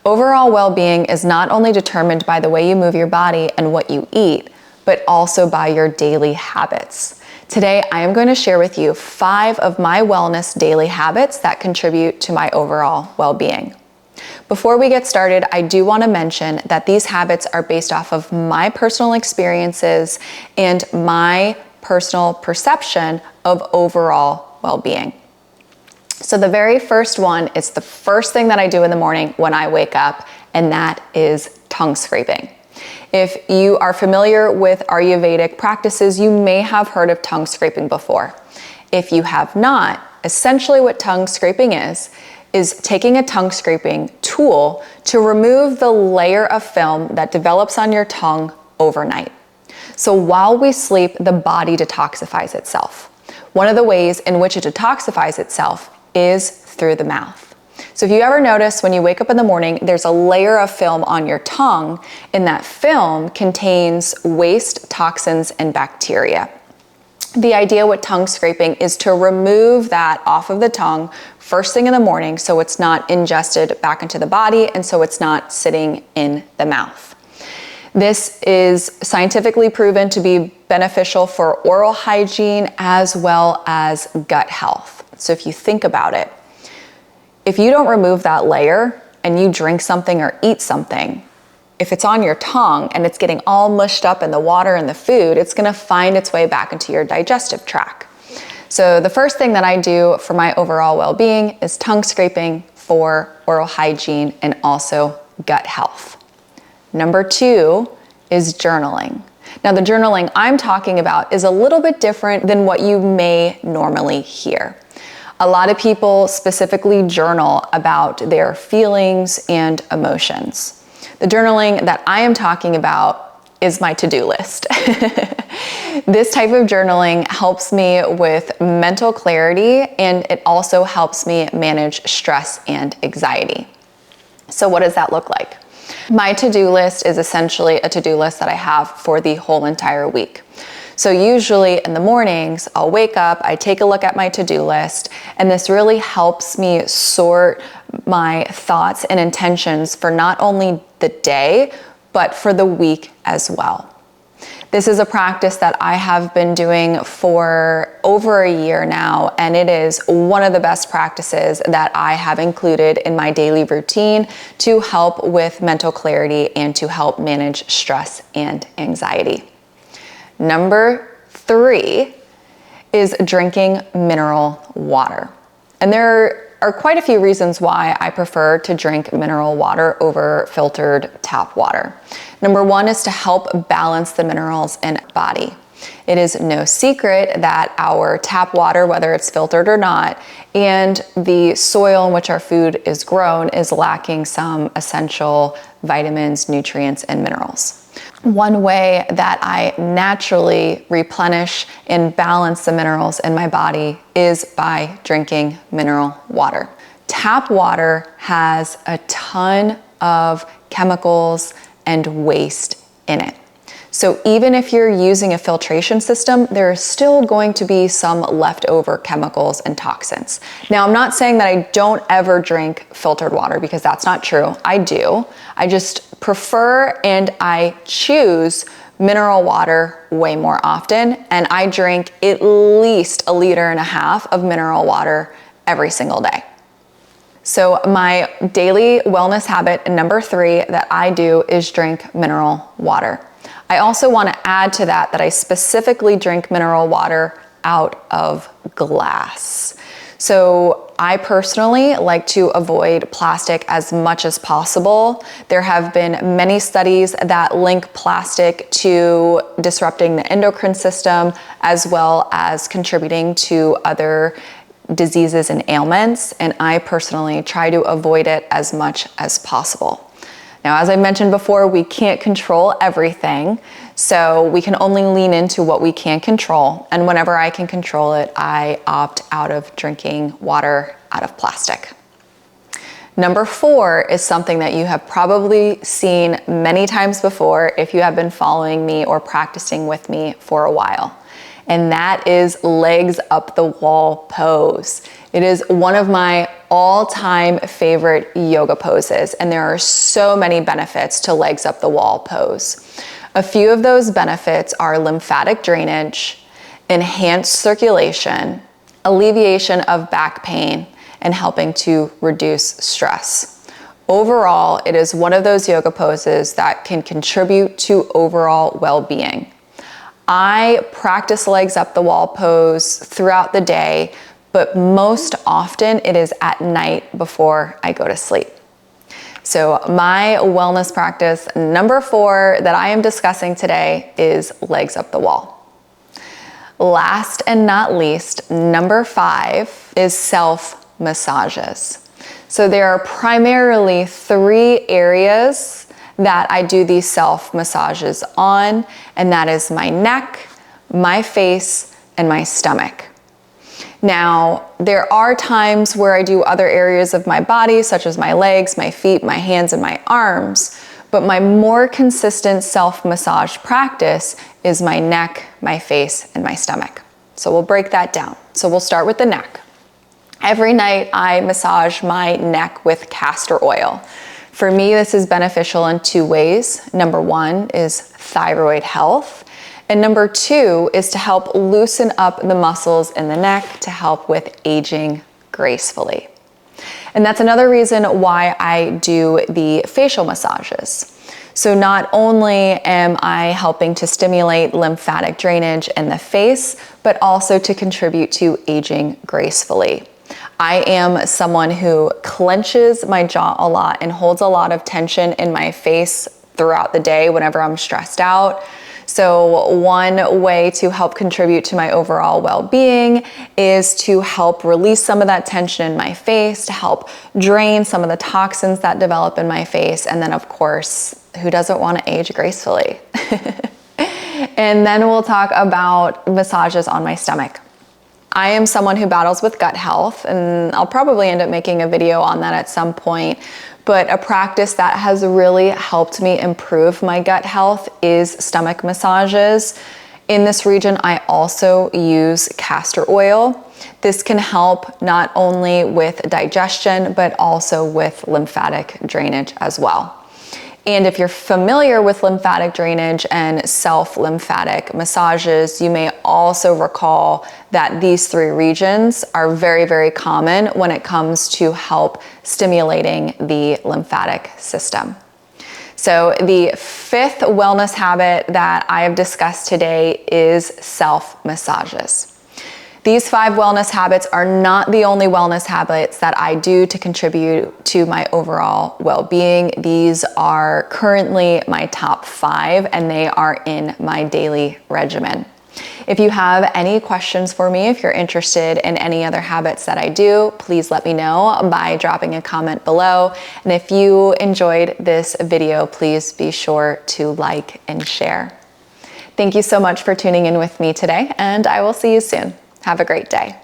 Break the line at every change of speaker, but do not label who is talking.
Overall well-being is not only determined by the way you move your body and what you eat, but also by your daily habits. Today, I am going to share with you 5 of my wellness daily habits that contribute to my overall well-being. Before we get started, I do want to mention that these habits are based off of my personal experiences and my personal perception of overall well-being. So the very first one is the first thing that I do in the morning when I wake up, and that is tongue scraping. If you are familiar with Ayurvedic practices, you may have heard of tongue scraping before. If you have not, essentially what tongue scraping is taking a tongue scraping tool to remove the layer of film that develops on your tongue overnight. So while we sleep, the body detoxifies itself. One of the ways in which it detoxifies itself is through the mouth. So if you ever notice when you wake up in the morning, there's a layer of film on your tongue, and that film contains waste, toxins, and bacteria. The idea with tongue scraping is to remove that off of the tongue first thing in the morning so it's not ingested back into the body and so it's not sitting in the mouth. This is scientifically proven to be beneficial for oral hygiene as well as gut health. So if you think about it, if you don't remove that layer and you drink something or eat something, if it's on your tongue and it's getting all mushed up in the water and the food, it's gonna find its way back into your digestive tract. So the first thing that I do for my overall well-being is tongue scraping for oral hygiene and also gut health. Number 2 is journaling. Now the journaling I'm talking about is a little bit different than what you may normally hear. A lot of people specifically journal about their feelings and emotions. The journaling that I am talking about is my to-do list. This type of journaling helps me with mental clarity, and it also helps me manage stress and anxiety. So what does that look like? My to-do list is essentially a to-do list that I have for the whole entire week. So usually in the mornings, I'll wake up, I take a look at my to-do list, and this really helps me sort my thoughts and intentions for not only the day, but for the week as well. This is a practice that I have been doing for over a year now, and it is one of the best practices that I have included in my daily routine to help with mental clarity and to help manage stress and anxiety. Number 3 is drinking mineral water. And there are quite a few reasons why I prefer to drink mineral water over filtered tap water. Number 1 is to help balance the minerals in the body. It is no secret that our tap water, whether it's filtered or not, and the soil in which our food is grown is lacking some essential vitamins, nutrients, and minerals. One way that I naturally replenish and balance the minerals in my body is by drinking mineral water. Tap water has a ton of chemicals and waste in it. So even if you're using a filtration system, there is still going to be some leftover chemicals and toxins. Now, I'm not saying that I don't ever drink filtered water, because that's not true. I do. I just prefer and I choose mineral water way more often, and I drink at least 1.5 liters of mineral water every single day. So my daily wellness habit number 3 that I do is drink mineral water. I also want to add to that I specifically drink mineral water out of glass. So I personally like to avoid plastic as much as possible. There have been many studies that link plastic to disrupting the endocrine system as well as contributing to other diseases and ailments, and I personally try to avoid it as much as possible. Now, as I mentioned before, we can't control everything, so we can only lean into what we can control. And whenever I can control it, I opt out of drinking water out of plastic. Number 4 is something that you have probably seen many times before if you have been following me or practicing with me for a while. and that is legs up the wall pose. It is one of my all-time favorite yoga poses, and there are so many benefits to legs up the wall pose. A few of those benefits are lymphatic drainage, enhanced circulation, alleviation of back pain, and helping to reduce stress. Overall, it is one of those yoga poses that can contribute to overall well-being. I practice legs up the wall pose throughout the day, but most often it is at night before I go to sleep. So my wellness practice number 4 that I am discussing today is legs up the wall. Last and not least, number 5 is self-massages. So there are primarily 3 areas that I do these self-massages on, and that is my neck, my face, and my stomach. Now, there are times where I do other areas of my body, such as my legs, my feet, my hands, and my arms, but my more consistent self-massage practice is my neck, my face, and my stomach. So we'll break that down. So we'll start with the neck. Every night I massage my neck with castor oil. For me, this is beneficial in 2 ways. Number 1 is thyroid health. And number 2 is to help loosen up the muscles in the neck to help with aging gracefully. And that's another reason why I do the facial massages. So not only am I helping to stimulate lymphatic drainage in the face, but also to contribute to aging gracefully. I am someone who clenches my jaw a lot and holds a lot of tension in my face throughout the day whenever I'm stressed out. So one way to help contribute to my overall well-being is to help release some of that tension in my face, to help drain some of the toxins that develop in my face, and then of course, who doesn't want to age gracefully? And then we'll talk about massages on my stomach. I am someone who battles with gut health, and I'll probably end up making a video on that at some point. But a practice that has really helped me improve my gut health is stomach massages. In this region, I also use castor oil. This can help not only with digestion, but also with lymphatic drainage as well. And if you're familiar with lymphatic drainage and self-lymphatic massages, you may also recall that these 3 regions are very, very common when it comes to help stimulating the lymphatic system. So the 5th wellness habit that I have discussed today is self-massages. These 5 wellness habits are not the only wellness habits that I do to contribute to my overall well-being. These are currently my top 5, and they are in my daily regimen. If you have any questions for me, if you're interested in any other habits that I do, please let me know by dropping a comment below. And if you enjoyed this video, please be sure to like and share. Thank you so much for tuning in with me today, and I will see you soon. Have a great day.